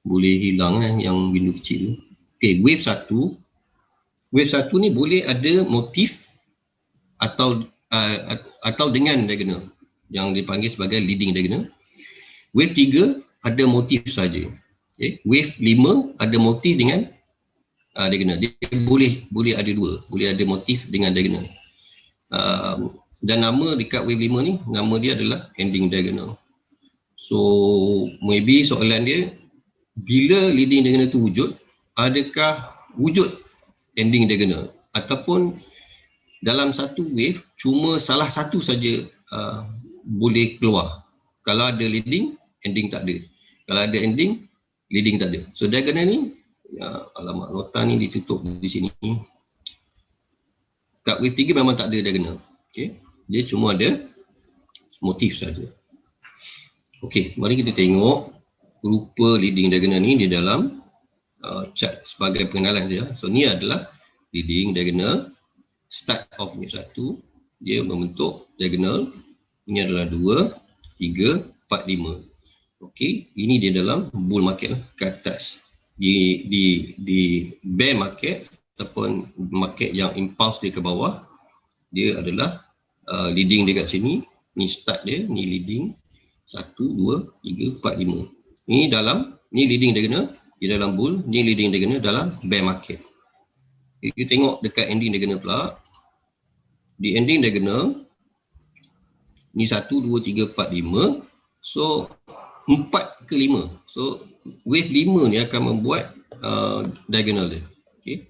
boleh hilang yang window kecil tu. Okay, wave 1 ni boleh ada motif atau dengan diagonal yang dipanggil sebagai leading diagonal. Wave 3 ada motif saja. Okay. Wave 5 ada motif dengan diagonal. Dia boleh ada dua, boleh ada motif dengan diagonal. Dan nama dekat wave 5 ni, nama dia adalah ending diagonal. So maybe soalan dia, bila leading diagonal tu wujud, adakah wujud ending diagonal, ataupun dalam satu wave cuma salah satu saja boleh keluar. Kalau ada leading, ending tak ada. Kalau ada ending, leading tak ada. So diagonal ni, alamak nota ni ditutup di sini. Kat wave 3 memang tak ada diagonal. Okay. Dia cuma ada motif saja. Okey, mari kita tengok rupa leading diagonal ni di dalam chart sebagai pengenalan saja. So ni adalah leading diagonal start of wave 1. Dia membentuk diagonal. Ini adalah 2, 3, 4, 5. Okey, ini dia dalam bull market ke atas. Di bear market ataupun market yang impulse dia ke bawah, dia adalah leading dekat sini. Ni start dia, ni leading 1, 2, 3, 4, 5. Ni leading diagonal di dalam bull, ni leading diagonal dalam bear market. Kita tengok dekat ending diagonal pula. Di ending diagonal ni 1, 2, 3, 4, 5. So 4 ke 5. So wave 5 ni akan membuat diagonal dia. Okay.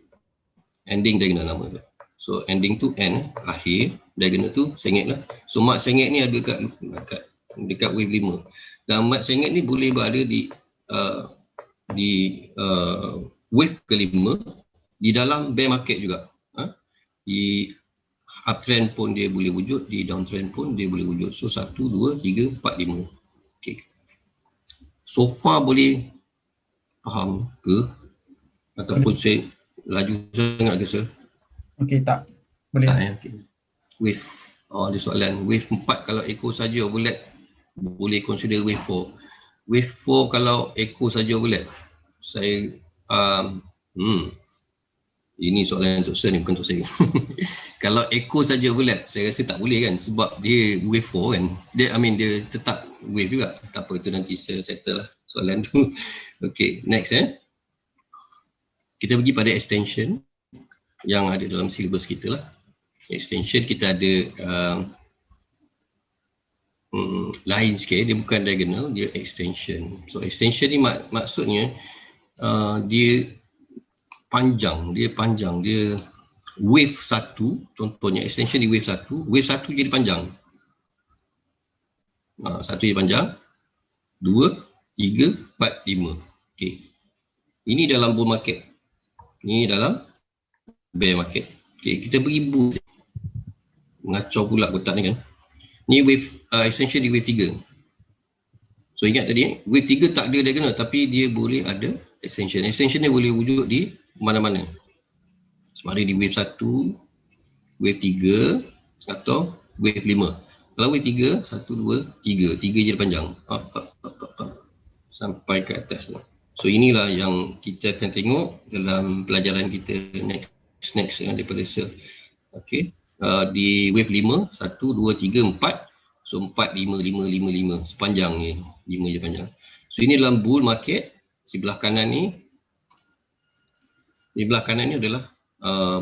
Ending diagonal nama dia. So ending tu end, akhir. Diagonal tu sengit lah. So mat sengit ni ada dekat wave 5. Dan mat sengit ni boleh berada di wave ke-5 di dalam bear market juga. Di uptrend pun dia boleh wujud, di downtrend pun dia boleh wujud. So 1, 2, 3, 4, 5. Okay. So far boleh faham ke? Ataupun saya laju sangat ke sir? Okey, tak. Boleh. Okay. Wave, ada soalan. Wave 4 kalau echo saja bulat, boleh consider wave 4. Wave 4 kalau echo saja bulat, saya ini soalan untuk sir ni, bukan untuk saya. Kalau echo saja bulat, saya rasa tak boleh kan, sebab dia wave 4 kan. Dia tetap wave juga. Tak apa, itu nanti saya settle lah soalan tu. Okay, next kita pergi pada extension yang ada dalam syllabus kita lah. Extension kita ada lain sikit, dia bukan diagonal, dia extension. So extension ni maksudnya dia panjang, dia wave 1, contohnya extension di wave 1, wave 1 jadi panjang. 1 jadi panjang, 2, 3, 4, 5. Okay. Ini dalam bull market. Ini dalam bear market. Okay, kita beri bull. Mengacau pula kotak ni kan. Ni wave extension di wave 3. So ingat tadi wave 3 tak ada diagonal, tapi dia boleh ada extension. Extension dia boleh wujud di mana-mana. Semari di wave 1, wave 3 atau wave 5. Kalau wave 3, 1, 2, 3. 3 je panjang. Sampai ke atas ni. So inilah yang kita akan tengok dalam pelajaran kita next daripada sir. Okay. Di wave 5, 1, 2, 3, 4. So 4, 5, 5, 5, 5. Sepanjang ni, 5 je panjang. So ini dalam bull market. Sebelah kanan ni, di belah kanan ni adalah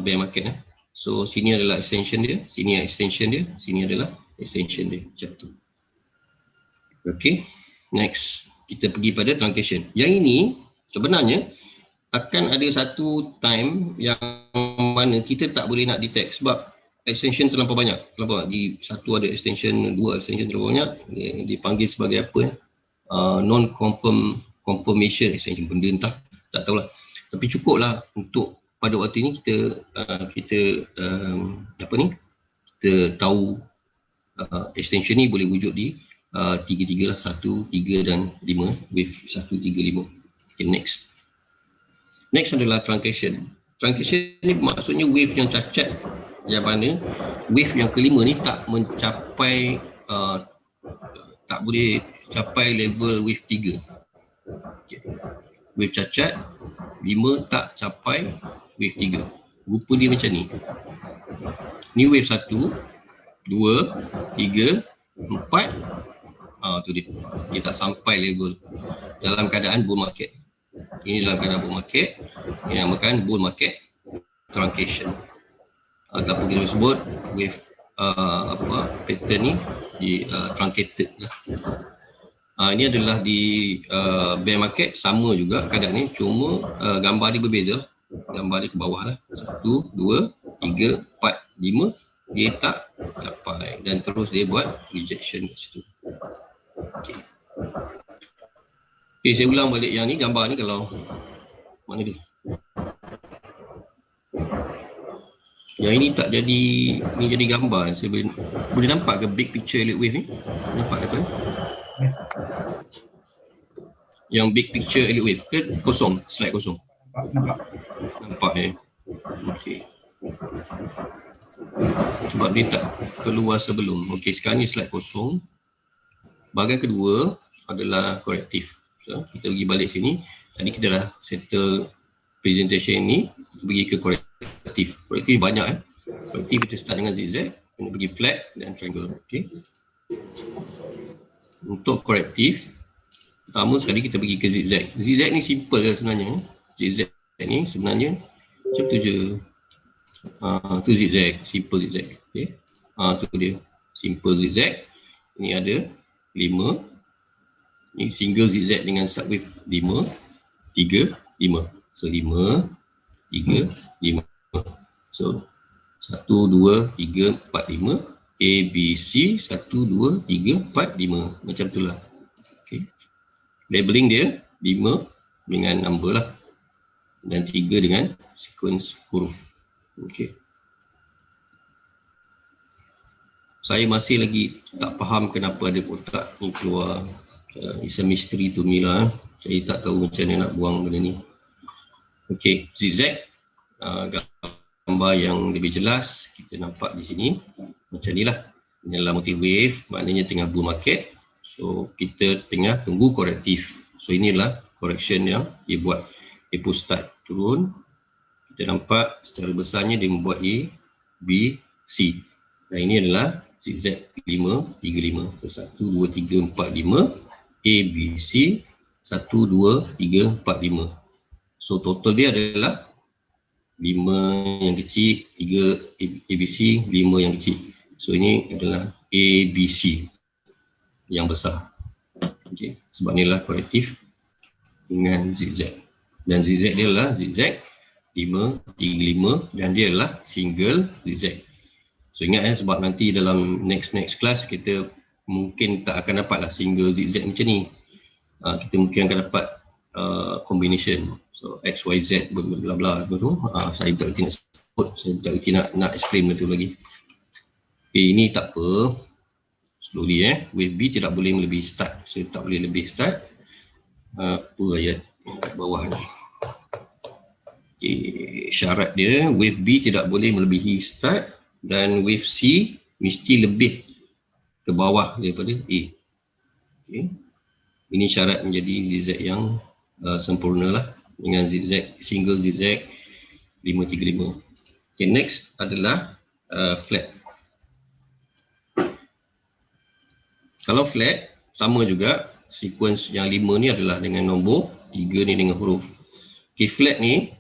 bear market. So sini adalah extension dia, sini extension dia, sini adalah extension dia. Macam tu. Okay. Next. Kita pergi pada truncation. Yang ini sebenarnya akan ada satu time yang mana kita tak boleh nak detect sebab extension terlampau banyak. Di satu ada extension, dua extension terlalu banyak. Dia dipanggil sebagai apa? Non-confirmation extension. Benda entah, tak tahulah. Tapi cukuplah untuk pada waktu ini kita tahu extension ni boleh wujud di 3 lah, 1, 3 dan 5, wave 1, 3, 5. Okay, next adalah truncation. Truncation ni maksudnya wave yang cacat, yang mana wave yang kelima ni tak mencapai tak boleh capai level wave 3. Okay. wave cacat, 5 tak capai wave 3. Rupa dia macam ni. Ni wave 1, 2, 3, 4. Tu dia. Dia tak sampai level dalam keadaan bull market. Ini dalam keadaan bull market, yang dinamakan bull market truncation. Ataupun kita sebut wave pattern ni di truncated lah. Ini adalah di bear market, sama juga keadaan ni, cuma gambar dia berbeza. Gambar dia ke bawah lah. 1, 2, 3, 4, 5. Dia tak capai dan terus dia buat rejection kat situ. Okay, saya ulang balik yang ni, gambar ni kalau mana dia? Yang ini tak jadi, ni jadi gambar. Saya boleh nampak ke big picture Elliott wave ni? Nampak ke tuan? Yang big picture Elliott wave ke kosong, slide kosong? Nampak okey. Sebab dia tak keluar sebelum. Okey, sekarang ni slide kosong. Bahagian kedua adalah korektif. So, kita pergi balik sini. Tadi kita dah settle presentation ni, pergi ke korektif. Korektif banyak Korektif kita start dengan zigzag, kena pergi flat dan triangle. Okey. Untuk korektif, pertama sekali kita pergi ke zigzag. Zigzag ni simple lah sebenarnya. Zigzag ni sebenarnya macam tu je. Tu zigzag, simple zigzag. Okey. Tu dia, simple zigzag. Ini ada 5. Ini single zigzag dengan subwave 5, 3, 5. So 5, 3, 5. So 1, 2, 3, 4, 5. A, B, C, 1, 2, 3, 4, 5. Macam tu lah. Okay. Labeling dia 5 dengan number lah. Dan 3 dengan sequence huruf. Okay. Saya masih lagi tak faham kenapa ada kotak ni keluar. It's a mystery to me lah. Saya tak tahu macam mana nak buang benda ni. Okay, zigzag. Gambar yang lebih jelas kita nampak di sini. Macam ni lah. Ini adalah motif wave, maknanya tengah bull market. So, kita tengah tunggu korektif. So, inilah correction yang dia buat. Dia pun start turun. Kita nampak secara besarnya dia membuat A, B, C. Dan ini adalah zigzag 5, 3, 5. So, 1, 2, 3, 4, 5. A, B, C. 1, 2, 3, 4, 5. So, total dia adalah 5 yang kecil, 3 ABC, 5 yang kecil. So, ini adalah A, B, C yang besar. Okay. Sebab inilah korektif dengan zigzag. Dan zigzag dia adalah zigzag 5, 3, 5 dan dia adalah single zigzag. So, ingat sebab nanti dalam next class kita mungkin tak akan dapat lah single zigzag macam ni. Kita mungkin akan dapat combination. So X, Y, Z bla bla tu. Saya tak nak sebut, saya tak nak explain betul lagi. Okay, ini tak apa. Slowly wave B tidak boleh melebihi start. Saya tak boleh lebih start. Apa ayat kat bawah ni. Okay, syarat dia wave B tidak boleh melebihi start dan wave C mesti lebih ke bawah daripada A. Okay. Ini syarat menjadi zigzag yang sempurna lah dengan zigzag, single zigzag 535. Okay, next adalah flat. Kalau flat, sama juga sequence yang 5 ni adalah dengan nombor, 3 ni dengan huruf. Okay, flat ni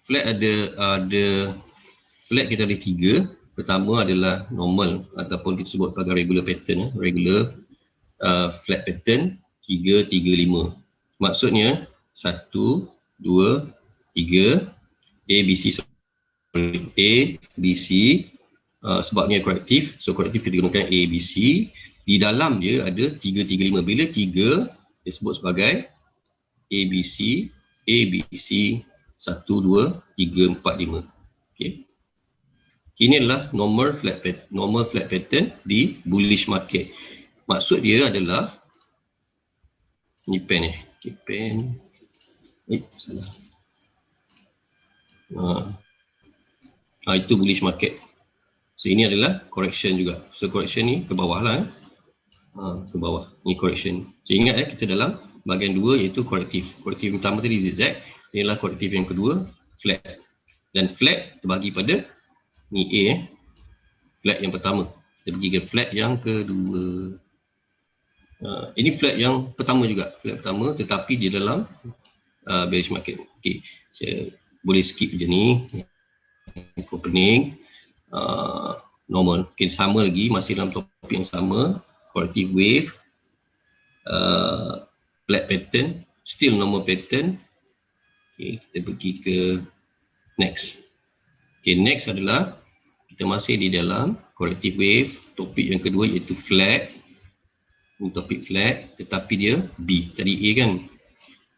flat ada flat kita ada 3. Pertama adalah normal ataupun kita sebut sebagai regular pattern, regular flat pattern 3, 3, 5. Maksudnya 1, 2, 3 A, B, C. A, B, C sebabnya korektif. So korektif kita gunakan A, B, C. Di dalam dia ada 3, 3, 5. Bila 3 disebut sebagai A, B, C, A, B, C 1, 2, 3, 4, 5. Okay. Ini adalah normal flat pattern di bullish market. Maksud dia adalah ni pen ni. Okay, pen. Salah. Itu bullish market. So ini adalah correction juga. So correction ni ke bawah lah. Ke bawah. Ni correction. So ingat kita dalam bahagian 2 iaitu korektif. Korektif yang pertama tadi zigzag, inilah korektif yang kedua flat. Dan flat terbagi pada ni A, flat yang pertama. Kita pergi ke flat yang kedua. Ini flat yang pertama juga, flat pertama tetapi di dalam bearish market. Okey, saya boleh skip je ni. Opening normal. Okay, sama lagi, masih dalam topik yang sama. Corrective wave, flat pattern, still normal pattern. Okay, kita pergi ke next. Okay, next adalah kita masih di dalam corrective wave. Topik yang kedua iaitu flat. Ini topik flat tetapi dia B. Tadi A kan.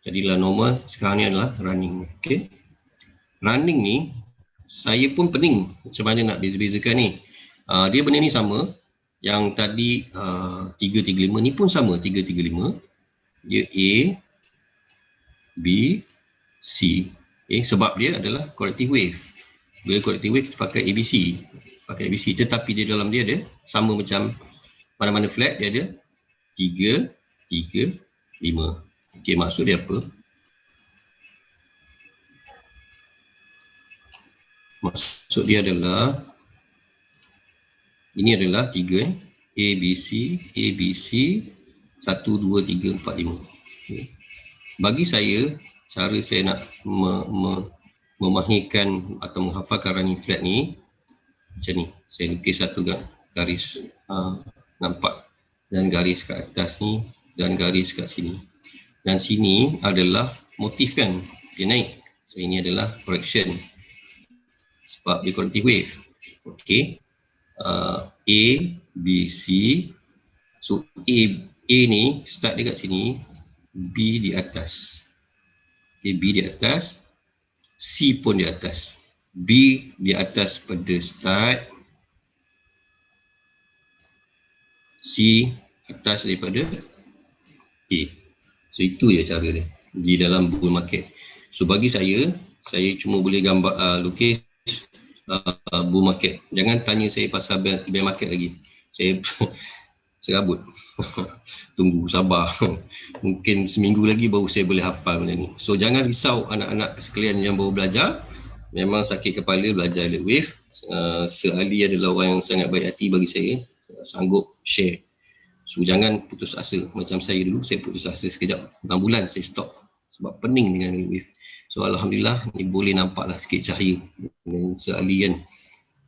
Jadilah normal, sekarang ni adalah running. Okay. Running ni saya pun pening macam mana nak beza-bezakan ni. Dia benda ni sama. Yang tadi 335 ni pun sama 335. Dia A, B, C. Okay, sebab dia adalah corrective wave. Bila corrective wave kita pakai ABC. Pakai ABC tetapi di dalam dia ada sama macam mana-mana flat dia ada 3, 3, 5. Okey, maksud dia apa? Maksud dia adalah ini adalah 3 ABC, ABC 1, 2, 3, 4, 5. Okay. Bagi saya, cara saya nak memahirkan atau menghafalkan running flat ni macam ni. Saya lukis satu garis nampak, dan garis kat atas ni dan garis kat sini. Dan sini adalah motif kan, dia naik. So ini adalah correction sebab dia corrective wave. Okey. A, B, C. So A ni start dekat sini, B di atas. Okay, B di atas, C pun di atas. B di atas pada start, C atas daripada A. So itu je cara dia di dalam bull market. So bagi saya cuma boleh gambar lukis bull market. Jangan tanya saya pasal bear market lagi. Saya serabut. Tunggu, sabar. Mungkin seminggu lagi baru saya boleh hafal benda ni. So jangan risau anak-anak sekalian yang baru belajar. Memang sakit kepala belajar elite wave. Sir Ali adalah orang yang sangat baik hati bagi saya. Sanggup share. So jangan putus asa. Macam saya dulu, saya putus asa sekejap. 6 bulan saya stop. Sebab pening dengan elite wave. So Alhamdulillah ni boleh nampaklah sikit cahaya dengan Sir Ali kan.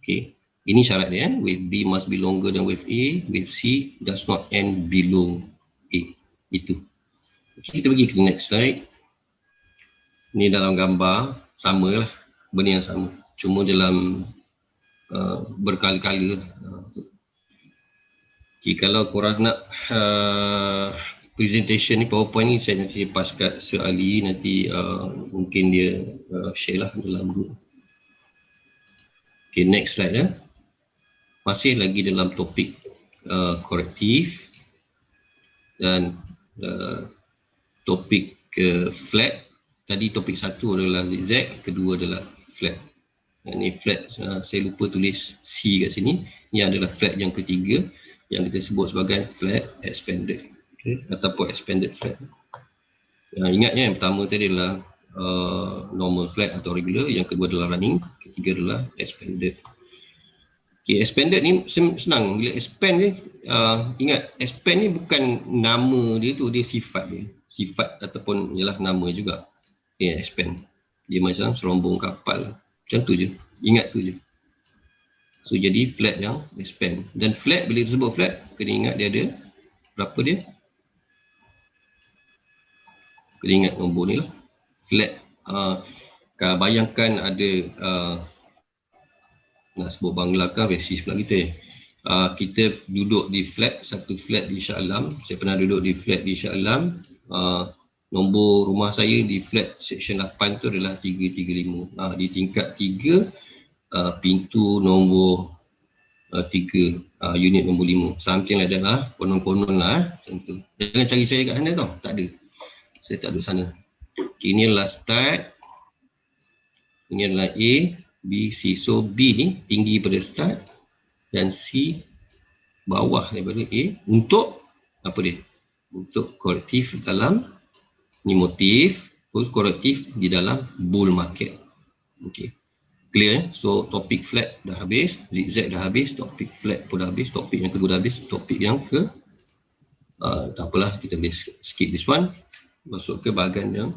Okay. Ini syarat dia kan. Wave B must be longer than wave A. Wave C does not end below A. Itu. Okay, kita pergi ke next slide. Ni dalam gambar. Sama lah. Benda yang sama. Cuma dalam berkali-kali. Okay, kalau korang nak presentation ni, PowerPoint ni saya nanti pass kat Sir Ali. Nanti mungkin dia share lah dalam group. Okay, next slide ya. Masih lagi dalam topik korektif dan topik flat. Tadi topik satu adalah zigzag, kedua adalah flat. Ini flat, saya lupa tulis C kat sini. Ini adalah flat yang ketiga yang kita sebut sebagai flat expanded, okay, ataupun expanded flat. Ingatnya yang pertama tadi adalah normal flat atau regular, yang kedua adalah running, ketiga adalah expanded. Okay, expanded ni senang. Bila expand ni, ingat expand ni bukan nama dia tu, dia sifat dia. Sifat ataupun ialah nama juga. Okay, expand. Dia macam serombong kapal. Macam tu je. Ingat tu je. So jadi flat yang expand. Dan flat, bila disebut flat, kena ingat dia ada berapa dia? Kena ingat nombor ni lah. Flat. Bayangkan ada nak sebut Bangla kan, resis pula kita. Kita duduk di flat, satu flat di Shah Alam. Saya pernah duduk di flat di Shah Alam. Nombor rumah saya di flat section 8 tu adalah 335. Di tingkat 3, pintu nombor 3, unit nombor 5. Something like that lah, konon-konon lah macam tu. Jangan cari saya kat sana tau, tak ada. Saya tak duduk sana. Okay, ini adalah start. Ini adalah A, B, C. So B ni tinggi pada start dan C bawah daripada A untuk apa dia? Untuk korektif dalam Ni motif, terus korektif di dalam bull market. Okay. Clear? So topik flat dah habis, zigzag dah habis, topik flat pun dah habis, topik yang kedua dah habis, topik yang ke tak apalah, kita boleh skip this one. Masuk ke bahagian yang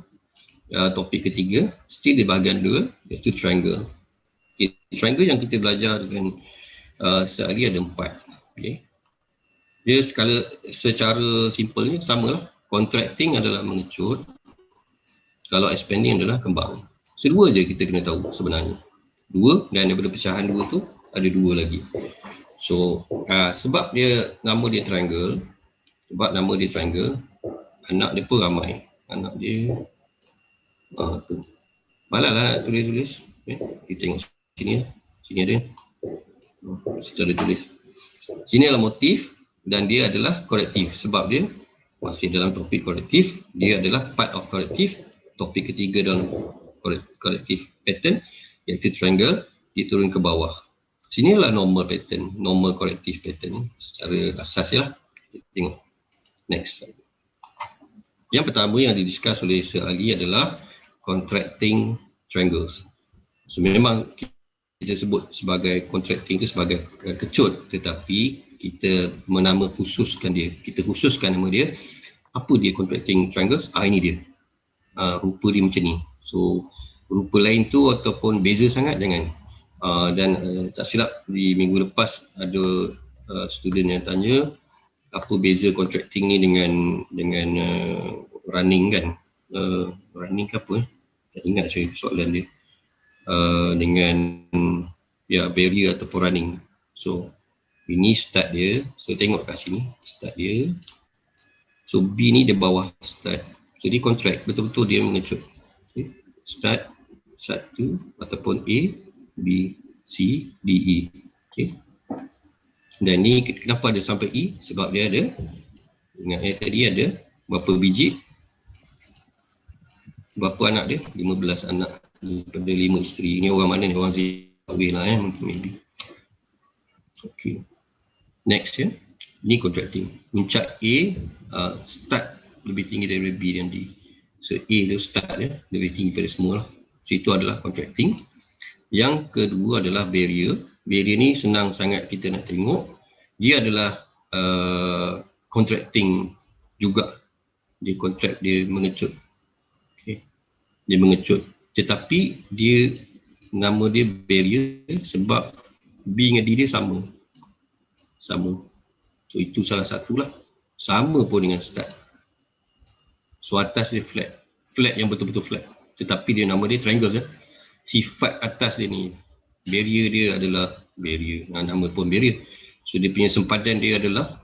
topik ketiga, still di bahagian 2, iaitu triangle. Okay. Triangle yang kita belajar dengan sehari ada 4. Okay. Dia secara simpelnya samalah. Contracting adalah mengecut, kalau expanding adalah kembang. So, 2 je kita kena tahu sebenarnya. 2, dan daripada pecahan 2 tu ada 2 lagi. So sebab nama dia triangle, anak dia pun ramai. Anak dia tu. Malah tulis. Kita tengok sini. Sini ada. Secara tulis. Sini adalah motif dan dia adalah korektif. Sebab dia masih dalam topik korektif, dia adalah part of korektif. Topik ketiga dalam korektif pattern, iaitu triangle, dia turun ke bawah. Sini adalah normal pattern, normal korektif pattern secara asas je lah. Tengok. Next. Yang pertama yang didiscuss oleh Sir Ali adalah contracting triangles. So memang kita sebut sebagai contracting itu sebagai kecut, tetapi kita khususkan dia. Kita khususkan nama dia. Apa dia contracting triangles? Ini dia. Rupa dia macam ni. So rupa lain tu ataupun beza sangat jangan. Dan tak silap di minggu lepas ada student yang tanya apa beza contracting ni dengan running kan. Running ke apa? Tak ingat saya soalan dia. Dengan barrier ataupun running. So ini start dia. So tengok kat sini start dia. So B ni dia bawah start. So dia contract, betul-betul dia mengecut. Okay. Start 1 ataupun A, B, C, D, E. Okay. Dan ni kenapa ada sampai E? Sebab dia ada, ingat tadi ada berapa biji? Berapa anak dia? 15 anak daripada 5 isteri. Ini orang mana ni? Orang Zimbabwe lah maybe. Okay. Next ya. Ni contracting. Puncak A start lebih tinggi daripada B dan D. So A tu start dia lebih tinggi daripada semua lah. So itu adalah contracting. Yang kedua adalah barrier. Barrier ni senang sangat kita nak tengok. Dia adalah contracting juga. Dia contract, dia mengecut. Okay. Dia mengecut. Tetapi dia nama dia barrier sebab B dengan D dia sama. So itu salah satulah. Sama pun dengan start. So atas dia flat. Flat yang betul-betul flat. Tetapi dia nama dia triangle. Sifat atas dia ni, barrier dia adalah barrier. Nama pun barrier. So dia punya sempadan dia adalah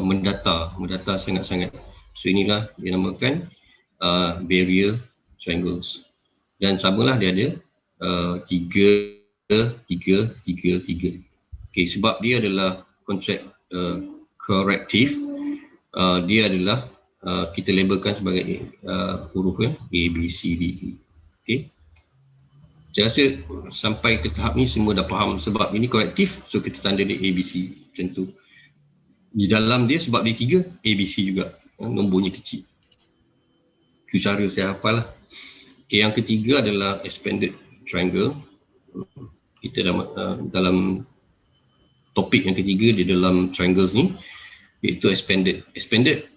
mendata sangat-sangat. So inilah dia namakan barrier triangles. Dan samalah dia ada 3, 3, 3, 3. Okay, sebab dia adalah contract corrective, dia adalah kita labelkan sebagai huruf A, B, C, D, E. Okay. Saya rasa sampai ke tahap ni semua dah faham sebab ini korektif, so kita tanda dia A, B, C macam tu. Di dalam dia sebab dia 3, A, B, C juga, nombornya kecil. Itu cara saya hafal lah. Okay, yang ketiga adalah expanded triangle. Kita dalam topik yang ketiga di dalam triangles ni, iaitu expanded. Expanded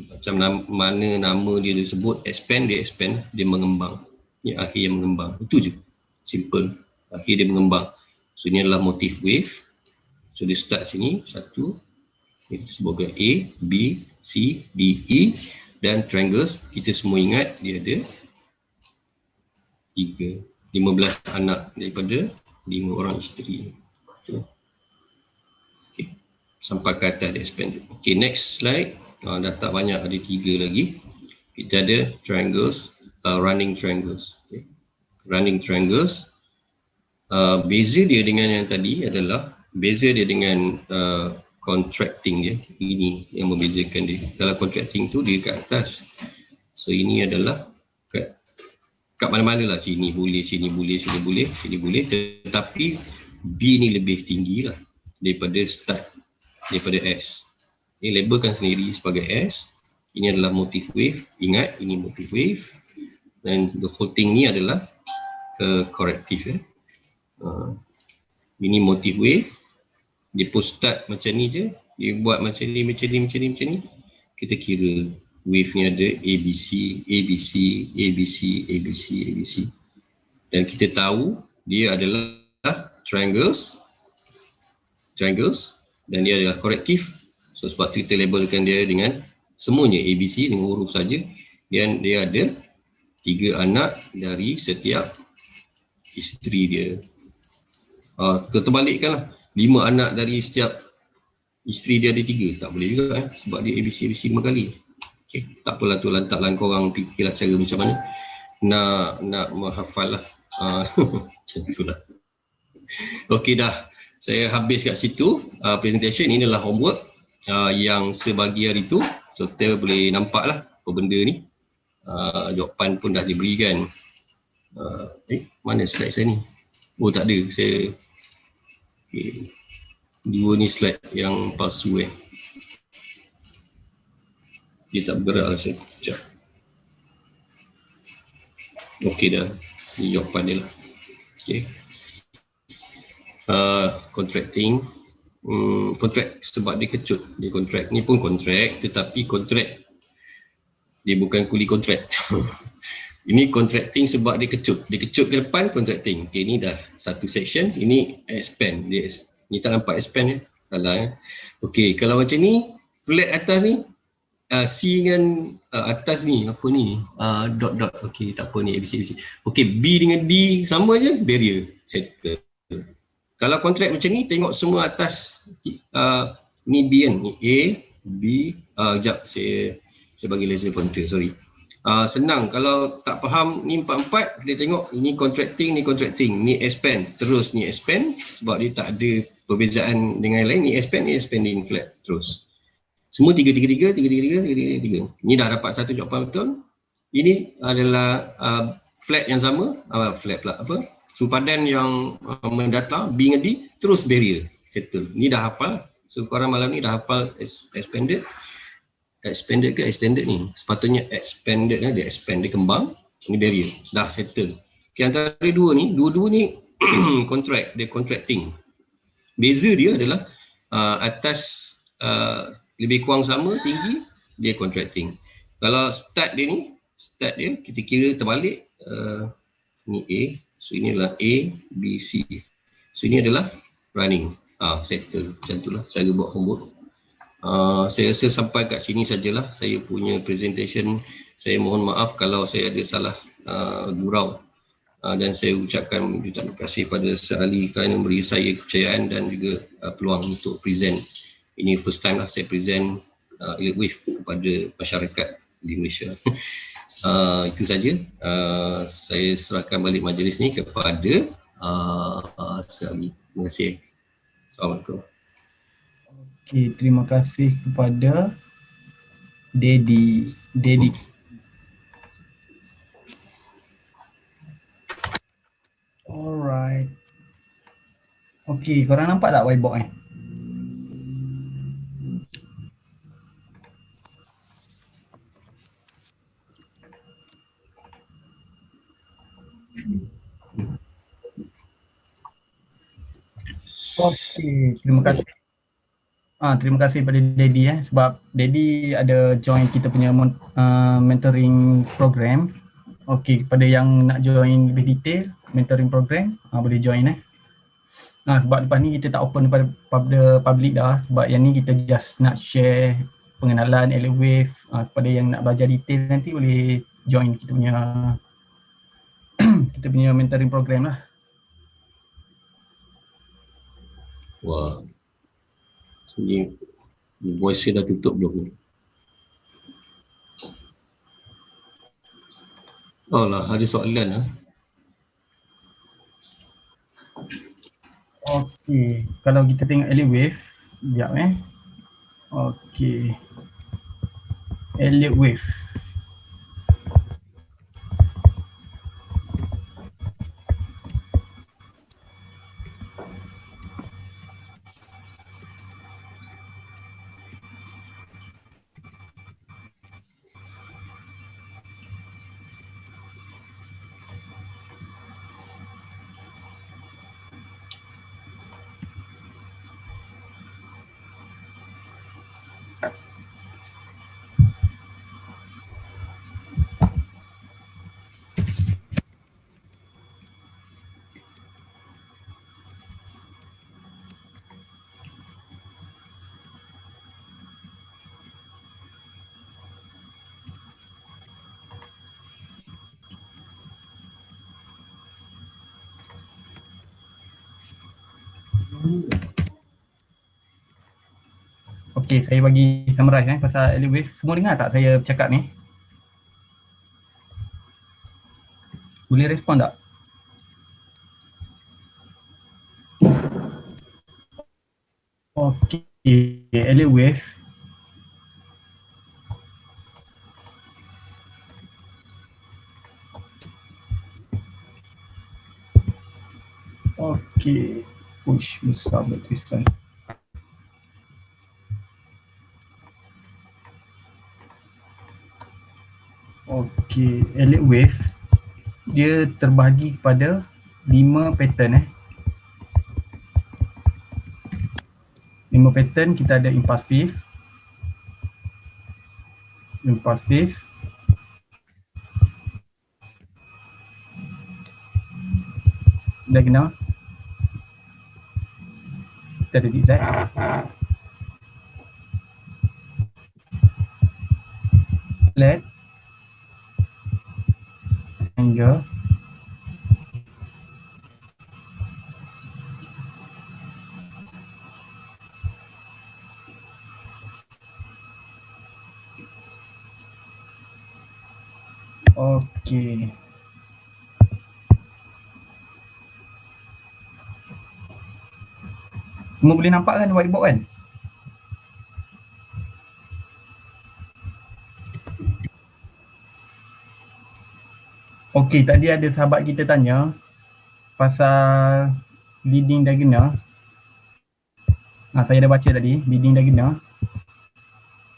macam mana nama dia disebut, expand, dia mengembang. Yang akhir yang mengembang. Itu je. Simple. Akhir dia mengembang. So ini adalah motif wave. So dia start sini, 1. Kita sebagai A, B, C, D, E. Dan triangles, kita semua ingat dia ada 3. 15 anak daripada 5 orang isteri. Okay. Sampai ke atas dia expanded. Okay, next slide. Dah tak banyak, ada 3 lagi. Kita ada triangles, running triangles. Okay. Running triangles. Beza dia dengan yang tadi adalah, beza dia dengan contracting dia. Ini yang membezakan dia. Dalam contracting tu dia kat atas. So ini adalah kat mana-mana lah, sini boleh, sini boleh, sini boleh, sini boleh. Tetapi B ni lebih tinggi lah daripada start, daripada S. Ini labelkan sendiri sebagai S. Ini adalah motif wave. Ingat, ini motif wave. Dan the whole thing ni adalah corrective. Ini motif wave. Dia post start macam ni je. Dia buat macam ni. Kita kira wave ni ada ABC, ABC, ABC, ABC, ABC. Dan kita tahu dia adalah triangles. Dan dia adalah corrective. So sebab tu kita labelkan dia dengan semuanya ABC dengan huruf saja. Dan dia ada 3 anak dari setiap isteri dia. Kita terbalikkanlah. 5 anak dari setiap isteri dia ada 3. Tak boleh juga sebab dia ABC 5 kali. Okay. Tak apalah tu, lantaklah korang fikirlah cara macam mana nak menghafal lah. Macam itulah. Okey dah. Saya habis kat situ presentation. Ini adalah homework yang sebagi hari tu. So kita boleh nampak lah apa benda ni. Jawapan pun dah diberikan. Mana slide saya ni? Oh tak ada. Saya okay. 2 ni slide yang palsu Dia tak bergerak lah saya. Sekejap. Okey dah. Ini jawapan dia lah. Okay. Contracting. Kontrak sebab dia kecut. Dia kontrak. Ni pun kontrak tetapi kontrak dia bukan kuli kontrak. Ini contracting sebab dia kecut. Dia kecut ke depan, contracting. Okay, ni dah satu section. Ini expand. Ni tak nampak expand Salah Okay, kalau macam ni, flat atas ni, C dengan atas ni, apa ni? Dot. Okay, tak apa ni, ABC. Okay, B dengan D sama je, barrier. Settle. Kalau kontrak macam ni, tengok semua atas. Ni B kan? Ni A, B. Sekejap, saya bagi laser pointer, sorry. Senang, kalau tak faham ni 4-4, dia tengok ni contracting, ni expand, terus ni expand sebab dia tak ada perbezaan dengan yang lain, ni expanding flat terus. Semua 3. Ni dah dapat satu jawapan betul. Ini adalah flat yang sama, flat pula apa? Sempadan yang mendata B dengan D terus barrier, settle. Ni dah hafal. So korang malam ni dah hafal expanded ke extended ni. Sepatutnya expanded dia expand, dia kembang. Ni barrier. Dah settle. Okay, antara dua ni contract, dia contracting. Beza dia adalah atas lebih kurang sama tinggi, dia contracting. Kalau start dia kita kira terbalik. Ni A. So inilah A, B, C. So ini adalah running. Settle. Macam itulah cara buat homework. Saya rasa sampai kat sini sajalah saya punya presentation. Saya mohon maaf kalau saya ada salah gurau. Dan saya ucapkan terima kasih pada Sir-Ali kerana memberi saya kepercayaan dan juga peluang untuk present. Ini first time lah saya present Elite Wave kepada masyarakat di Malaysia. Itu saja. Saya serahkan balik majlis ni kepada Sir-Ali. Terima kasih. Assalamualaikum. Okey, terima kasih kepada Dedi. Alright. Okey, korang nampak tak whiteboard ni? Okey, terima kasih. Terima kasih pada Dedi sebab Dedi ada join kita punya mentoring program. Okey, kepada yang nak join lebih detail mentoring program, boleh join sebab lepas ni kita tak open pada public dah, sebab yang ni kita just nak share pengenalan Elite Wave. Kepada yang nak belajar detail nanti boleh join kita punya kita punya mentoring program lah. Wah. Ini voice dah tutup belum? Oh lah, ada soalan Okey, kalau kita tengok Elite Wave, sekejap Okey. Elite Wave. Okey, saya bagi summarize pasal Elliott Wave. Semua dengar tak saya cakap ni? Boleh respon tak? Okey, Elliott Wave. Okey. Uish, besar bertulisan. Okey, Elliott Wave dia terbahagi kepada 5 pattern 5 pattern. Kita ada impulsif, diagonal, kita ada zigzag, flat, angle, okey. Semua boleh nampak kan whiteboard kan? Okey, tadi ada sahabat kita tanya pasal leading diagonal. Saya dah baca tadi, leading diagonal.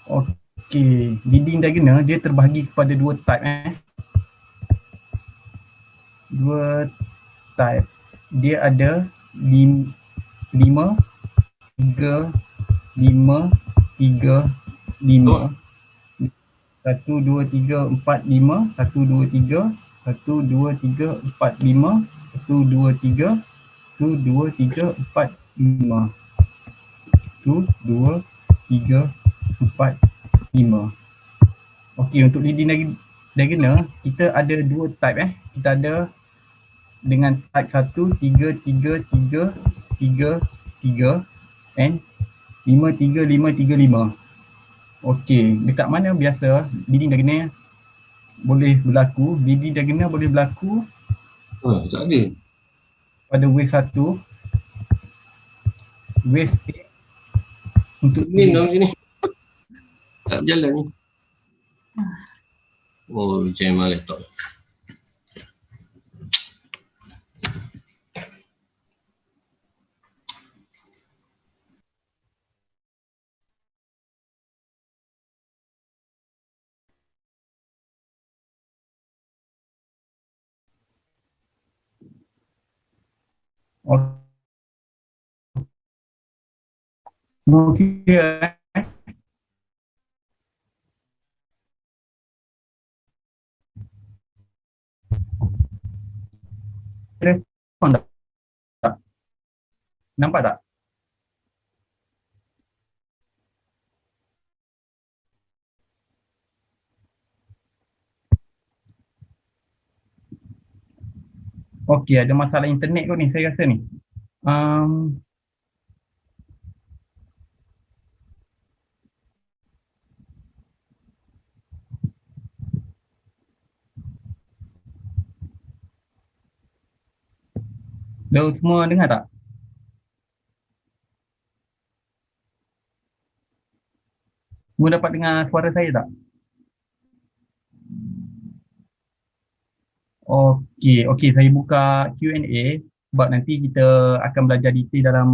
Okey, leading diagonal dia terbahagi kepada 2 type 2 type. Dia ada 5, 3, 5, 3, 5. 1, 2, 3, 4, 5. 1, 2, 3. 1, 2, 3, 4, 5. 1, 2, 3. 1, 2, 3, 4, 5. 1, 2, 3, 4, 5. Okey, untuk leading diagonal kita ada 2 type Kita ada dengan type 1, 3, 3, 3, 3, 3 and 5, 3, 5, 3, 5. Okey, dekat mana biasa leading diagonal boleh berlaku? Leading diagonal boleh berlaku Tak ada. pada wave 1, wave A untuk Ni dalam sini. Tak berjalan ni. Oh, jam laptop. Okey. Respon tak? Nampak tak? Okey, ada masalah internet kot ni saya rasa ni. Dah semua dengar tak? Semua dapat dengar suara saya tak? Okey, saya buka Q&A sebab nanti kita akan belajar detail dalam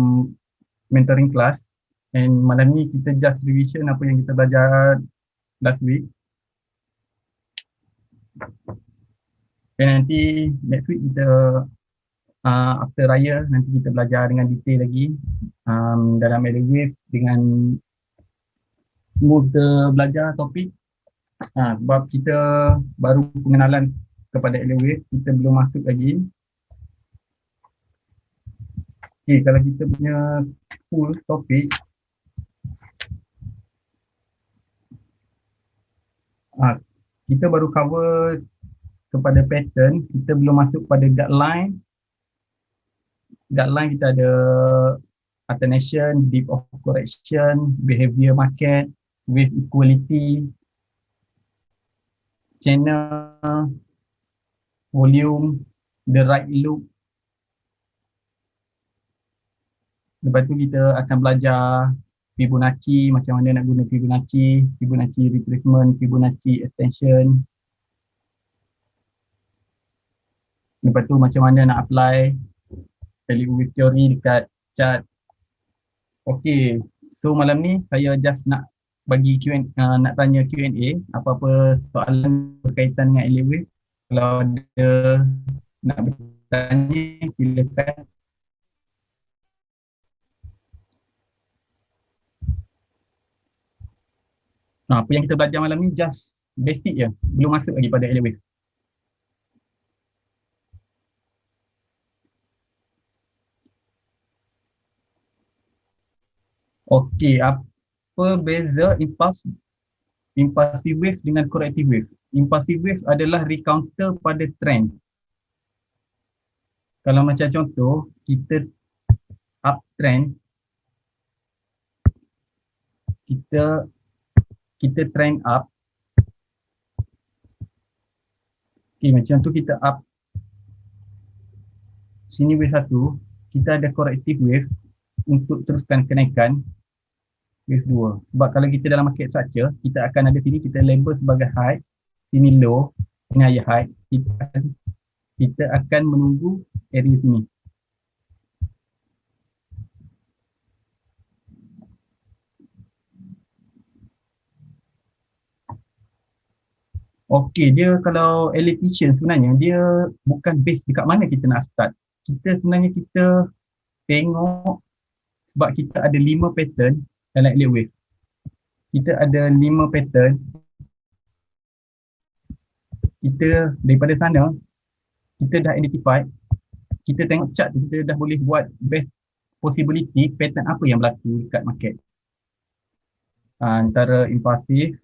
mentoring class. And malam ni kita just revision apa yang kita belajar last week. Dan nanti next week kita after raya nanti kita belajar dengan detail lagi dalam Elliott Wave dengan semua kita belajar topik sebab kita baru pengenalan kepada Elliott Wave, kita belum masuk lagi. Okay, kalau kita punya full topik kita baru cover kepada pattern, kita belum masuk pada guideline. Guideline kita ada attenuation, depth of correction, behavior market, wave equality, channel, volume, the right loop. Lepas tu kita akan belajar Fibonacci, macam mana nak guna Fibonacci, Fibonacci retracement, Fibonacci extension. Lepas tu macam mana nak apply value wave theory dekat chart. Okay, so malam ni saya just nak bagi nak tanya Q&A, apa-apa soalan berkaitan dengan elite wave. Kalau ada nak bertanya, silakan. Apa yang kita belajar malam ni just basic je, belum masuk lagi pada elite wave. Okey, apa beza impulsive wave dengan corrective wave? Impulsive wave adalah recounter pada trend. Kalau macam contoh, kita uptrend, kita trend up. Okey, macam tu kita up. Sini wave 1, kita ada corrective wave untuk teruskan kenaikan wave 2. Sebab kalau kita dalam market structure, kita akan ada sini, kita label sebagai high, sini low, sini higher high. Kita akan menunggu area sini. Okey, dia kalau elevation sebenarnya dia bukan base dekat mana kita nak start. Kita sebenarnya kita tengok sebab kita ada 5 pattern dalam elite wave. Kita ada 5 pattern. Kita daripada sana kita dah identify, kita tengok chart tu, kita dah boleh buat best possibility pattern apa yang berlaku dekat market. Antara impulsif,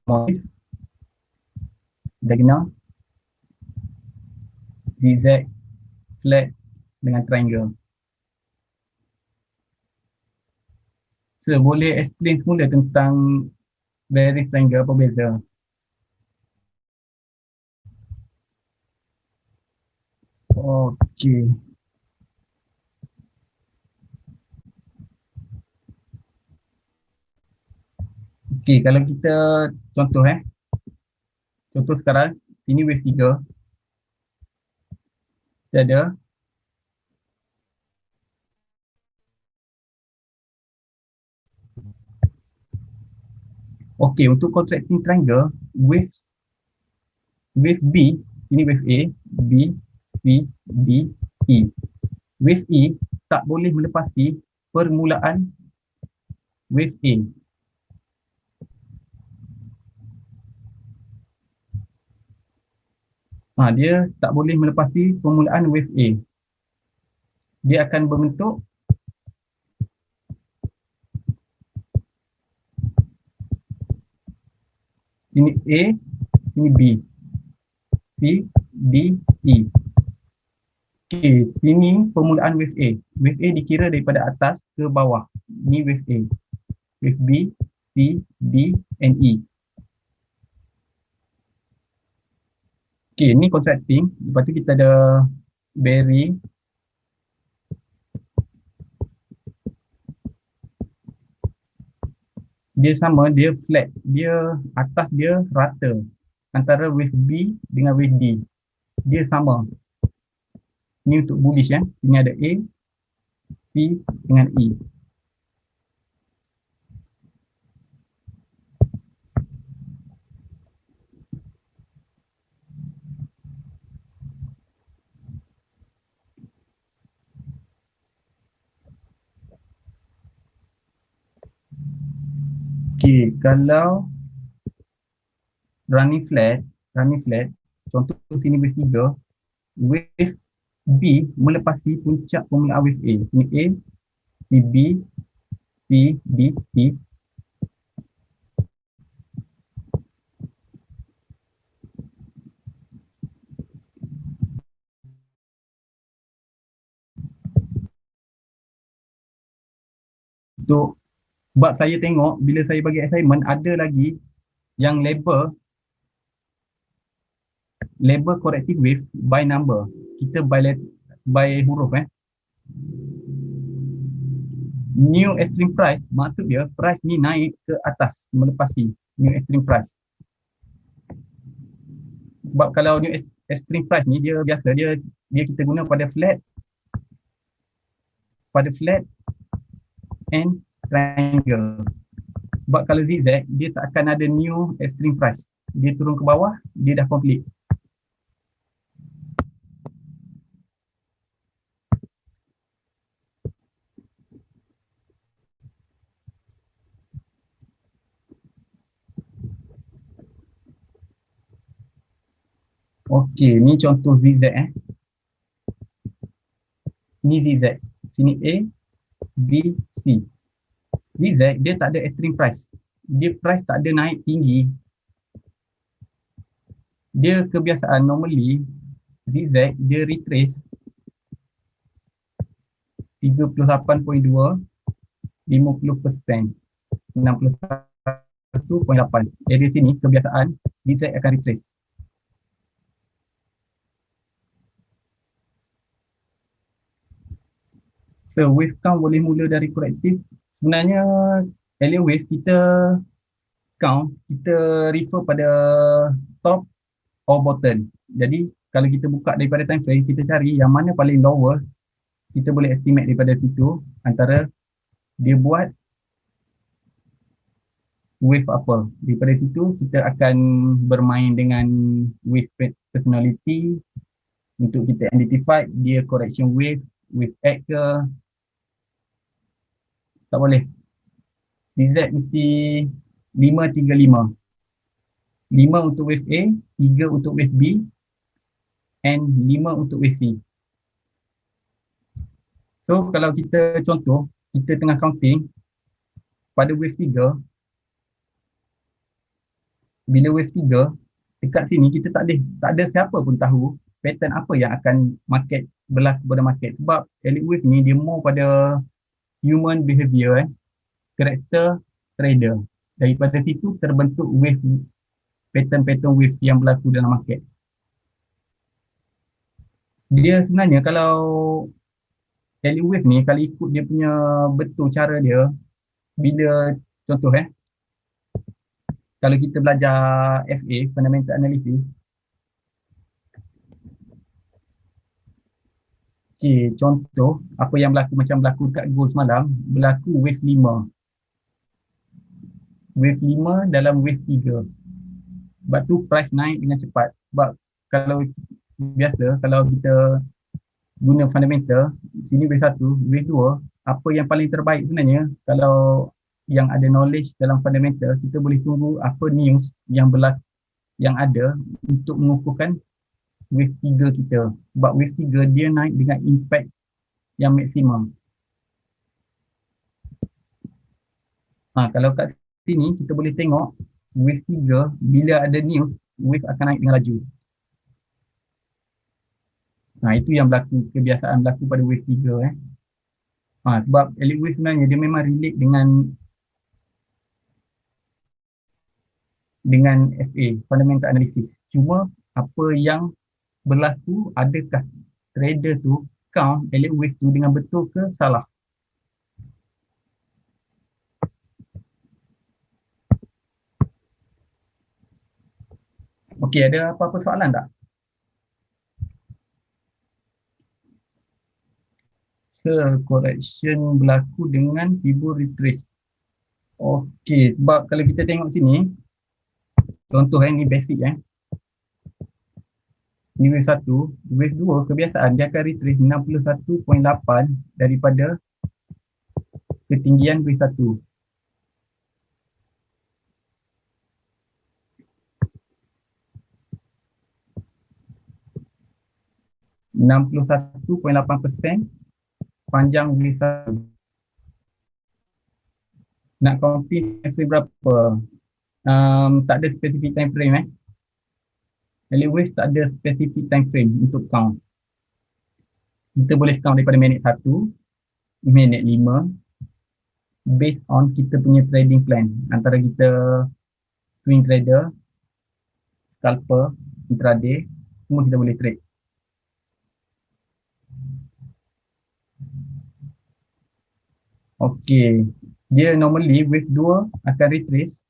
motif, diagonal, zigzag, flat dengan triangle. So, boleh explain semula tentang bearish triangle, apa beza? Okey. Okey, kalau kita contoh contoh sekarang, sini wave 3. Kita ada okey, untuk contracting triangle, wave B, sini wave A, B, C, D, E. Wave E tak boleh melepasi permulaan wave A. Dia tak boleh melepasi permulaan wave A. Dia akan berbentuk sini A, sini B, C, D, E. Okey, sini permulaan wave A. Wave A dikira daripada atas ke bawah. Ni wave A. Wave B, C, D, and E. Okey, ni contracting. Lepas tu kita ada bearing. Dia sama, dia flat. Dia atas dia rata. Antara wave B dengan wave D. Dia sama. Ni untuk bullish ya. Sini ada A, C dengan E. Okey, kalau running flat, contoh sini wave 3, wave B melepasi puncak permulaan wave A. Sini A, sini B, C, D, E. Untuk sebab saya tengok bila saya bagi assignment ada lagi yang label corrective wave by number. Kita by huruf New extreme price maksud dia price ni naik ke atas melepasi new extreme price. Sebab kalau new extreme price ni dia biasa dia kita guna pada flat and triangle. Sebab kalau zigzag dia tak akan ada new extreme price. Dia turun ke bawah dia dah complete. Okey, ni contoh zigzag Ni zigzag. Sini A, B, C. Zigzag dia tak ada extreme price. Dia price tak ada naik tinggi. Dia kebiasaan normally zigzag dia retrace 38.2, 50%, 61.8. Area sini kebiasaan zigzag akan retrace. So wave count boleh mula dari korektif. Sebenarnya alien wave kita count, kita refer pada top or bottom. Jadi kalau kita buka daripada time frame, kita cari yang mana paling lower, kita boleh estimate daripada situ antara dia buat wave apa. Daripada situ kita akan bermain dengan wave personality untuk kita identify dia correction wave X ke. Tak boleh. Z mesti 5, 3, 5. 5 untuk wave A, 3 untuk wave B, and 5 untuk wave C. So kalau kita contoh, kita tengah counting pada wave 3, bila wave 3, dekat sini kita tak ada siapa pun tahu pattern apa yang akan berlaku pada market. Sebab elite wave ni dia more pada human behavior, karakter trader. Daripada situ terbentuk wave, pattern wave yang berlaku dalam market. Dia sebenarnya kalau elite wave ni, kalau ikut dia punya betul cara dia, bila contoh kalau kita belajar FA, Fundamental Analysis, okay, contoh apa yang macam berlaku kat gold semalam, berlaku wave 5. Wave 5 dalam wave 3. Sebab tu price naik dengan cepat. Sebab kalau biasa, kalau kita guna fundamental, sini wave 1, wave 2, apa yang paling terbaik sebenarnya, kalau yang ada knowledge dalam fundamental, kita boleh tunggu apa news yang ada untuk mengukurkan wave 3 kita. Sebab wave 3 dia naik dengan impact yang maksimum. Kalau kat sini kita boleh tengok wave 3 bila ada news, wave akan naik dengan laju. Itu yang kebiasaan berlaku pada wave 3 sebab elite wave sebenarnya dia memang relate dengan FA, Fundamental Analysis. Cuma apa yang berlaku, adakah trader tu count elite wave tu dengan betul ke salah? Okey, ada apa-apa soalan tak? Correction berlaku dengan Fibonacci retrace. Okey, sebab kalau kita tengok sini, contoh ni basic ni wave 1, wave 2 kebiasaan dia akan retrace 61.8 daripada ketinggian wave 1. %61.8% panjang wave 1. Nak counting time frame berapa? Tak ada specific time frame elite wave tak ada specific time frame untuk count. Kita boleh count daripada minit 1, minit 5, based on kita punya trading plan antara kita swing trader, scalper, intraday, semua kita boleh trade. Okey, dia normally wave 2 akan retrace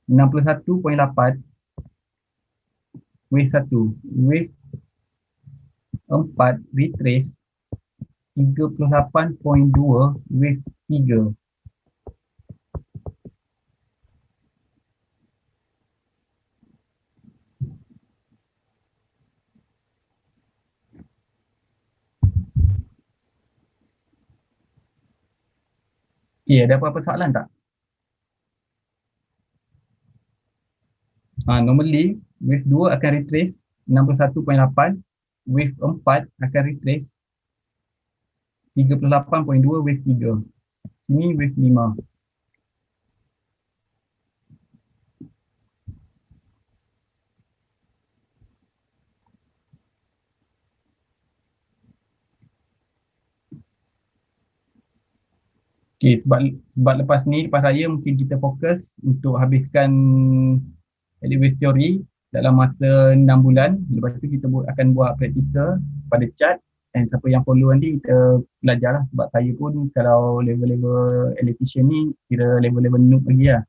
61.8 wave 1, wave 4 retrace 38.2 wave 3. Okey, ada apa-apa soalan tak? Normally wave 2 akan retrace 61.8, wave 4 akan retrace 38.2 wave 3. Ini wave 5. Okay, sebab lepas ni, lepas raya mungkin kita fokus untuk habiskan Elevate Theory dalam masa 6 bulan. Lepas tu kita akan buat praktikal pada chart, dan siapa yang follow nanti kita belajar lah. Sebab saya pun kalau level-level electrician ni kira level-level noob lagi lah.